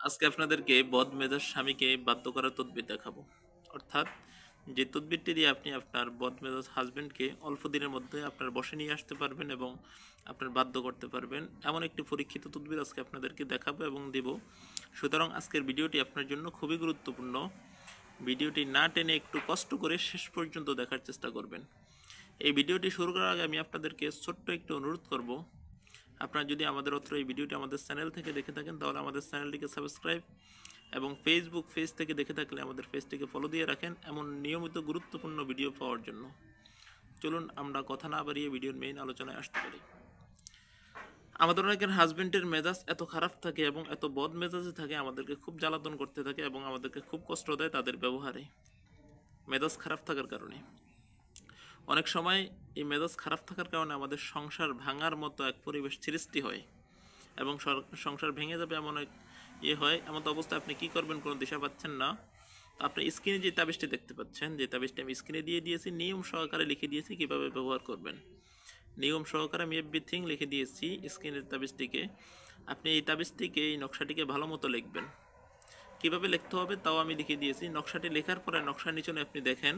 আজকে আপনাদেরকে বদমেজাজ স্বামীকে বাধ্য করার তদবির দেখাবো। অর্থাৎ যে তদবিরটি দিয়ে আপনি আপনার বদমেজাজ হাজবেন্ডকে অল্প দিনের মধ্যে আপনার বশে নিয়ে আসতে পারবেন এবং আপনার বাধ্য করতে পারবেন, এমন একটি পরীক্ষিত তদবির আজকে আপনাদেরকে দেখাবো এবং দেব। সুতরাং আজকের ভিডিওটি আপনার জন্য খুবই গুরুত্বপূর্ণ। ভিডিওটি না টেনে একটু কষ্ট করে শেষ পর্যন্ত দেখার চেষ্টা করবেন। এই ভিডিওটি শুরু করার আগে আমি আপনাদেরকে ছোট্ট একটু অনুরোধ করব, আপনারা যদি আমাদের এই ভিডিওটি আমাদের চ্যানেল থেকে দেখে থাকেন তাহলে আমাদের চ্যানেলটিকে সাবস্ক্রাইব এবং ফেসবুক পেজ থেকে দেখে থাকলে আমাদের পেজটিকে ফলো দিয়ে রাখেন এমন নিয়মিত গুরুত্বপূর্ণ ভিডিও পাওয়ার জন্য। চলুন আমরা কথা না বাড়িয়ে ভিডিওর মেইন আলোচনায় আসতে পারি। আমাদের অনেকের হাজবেন্ডের মেজাজ এত খারাপ থাকে এবং এত বদ মেজাজে থাকে, আমাদেরকে খুব জ্বালাতন করতে থাকে এবং আমাদেরকে খুব কষ্ট দেয় তাদের ব্যবহারে, মেজাজ খারাপ থাকার কারণে। অনেক সময় এই মেজাজ খারাপ থাকার কারণে আমাদের সংসার ভাঙার মতো এক পরিবেশ সৃষ্টি হয় এবং সংসার ভেঙে যাবে এমন এক হয়। এমন অবস্থায় আপনি কি করবেন কোনো দিশা পাচ্ছেন না। তো আপনি স্ক্রিনে যে তাবিজটি দেখতে পাচ্ছেন, যে তাবিজটি আমি স্ক্রিনে দিয়ে দিয়েছি, নিয়ম সহকারে লিখে দিয়েছি কিভাবে ব্যবহার করবেন। নিয়ম সহকারে আমি এভরিথিং লিখে দিয়েছি স্ক্রিনের তাবিজটিকে। আপনি এই তাবিজটিকে, এই নকশাটিকে ভালো মতো লিখবেন। কীভাবে লিখতে হবে তাও আমি লিখে দিয়েছি। নকশাটি লেখার পরে নকশার নিচনে আপনি দেখেন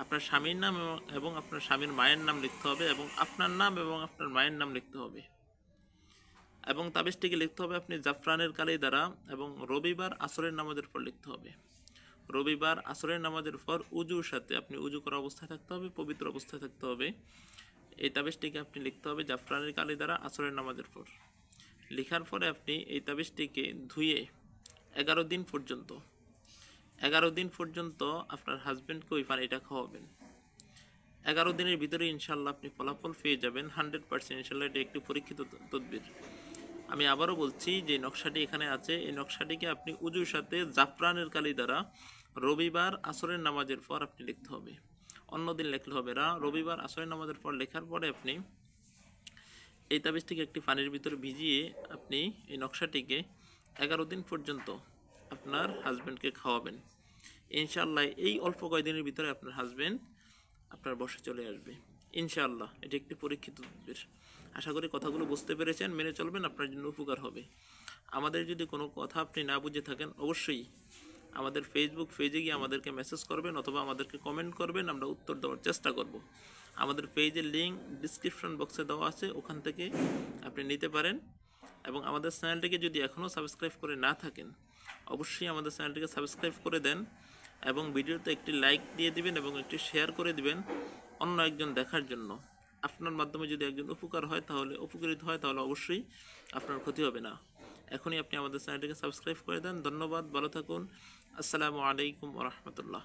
আপনার স্বামীর নাম এবং আপনার স্বামীর মায়ের নাম লিখতে হবে এবং আপনার নাম এবং আপনার মায়ের নাম লিখতে হবে এবং তাবিজটিকে লিখতে হবে আপনি জাফরানের কালি দ্বারা এবং রবিবার আসরের নামাজের পর লিখতে হবে। রবিবার আসরের নামাজের পর উজুর সাথে, আপনি উজু করা অবস্থায় থাকতে হবে, পবিত্র অবস্থায় থাকতে হবে। এই তাবিজটিকে আপনি লিখতে হবে জাফরানের কালি দ্বারা আসরের নামাজের পর। লেখার পরে আপনি এই তাবিজটিকে ধুয়ে 11 দিন পর্যন্ত 11 দিন পর্যন্ত আপনার হাজব্যান্ডকে ওই পানিটা খাওয়াবেন। 11 দিনের ভিতরে ইনশাল্লাহ আপনি ফলাফল পেয়ে যাবেন 100%। ইনশাল্লাহ এটি একটি পরীক্ষিত তদবির। আমি আবারও বলছি, যে নকশাটি এখানে আছে এই নকশাটিকে আপনি উজুর সাথে জাফরানের কালি দ্বারা রবিবার আসরের নামাজের পর আপনি লিখতে হবে। অন্য দিন লিখলে হবে না, রবিবার আসরের নামাজের পর লেখার পরে আপনি এই তাবিজটিকে একটি পানির ভিতরে ভিজিয়ে আপনি এই নকশাটিকে 11 দিন পর্যন্ত আপনার হাজব্যান্ডকে খাওয়াবেন। ইনশাআল্লাহ এই অল্প কয়েকদিনের ভিতরে আপনার হাজব্যান্ড আপনার বসে চলে আসবে ইনশাআল্লাহ। এটি একটি পরীক্ষিত তদবির। আশা করি কথাগুলো বুঝতে পেরেছেন, মেনে চলবেন, আপনার জন্য উপকার হবে। আমাদের যদি কোনো কথা আপনি না বুঝে থাকেন অবশ্যই আমাদের ফেসবুক পেজে গিয়ে আমাদেরকে মেসেজ করবেন অথবা আমাদেরকে কমেন্ট করবেন, আমরা উত্তর দেওয়ার চেষ্টা করব। আমাদের পেজের লিঙ্ক ডিসক্রিপশন বক্সে দেওয়া আছে, ওখান থেকে আপনি নিতে পারেন। এবং আমাদের চ্যানেলটিকে যদি এখনও সাবস্ক্রাইব করে না থাকেন অবশ্যই আমাদের চ্যানেলটিকে সাবস্ক্রাইব করে দেন এবং ভিডিওতে একটি লাইক দিয়ে দিবেন এবং একটি শেয়ার করে দিবেন অন্য একজন দেখার জন্য। আপনার মাধ্যমে যদি একজন উপকৃত হয় তাহলে অবশ্যই আপনার ক্ষতি হবে না। এখনই আপনি আমাদের চ্যানেলটিকে সাবস্ক্রাইব করে দেন। ধন্যবাদ, ভালো থাকুন। আসসালামু আলাইকুম ওয়া রাহমাতুল্লাহ।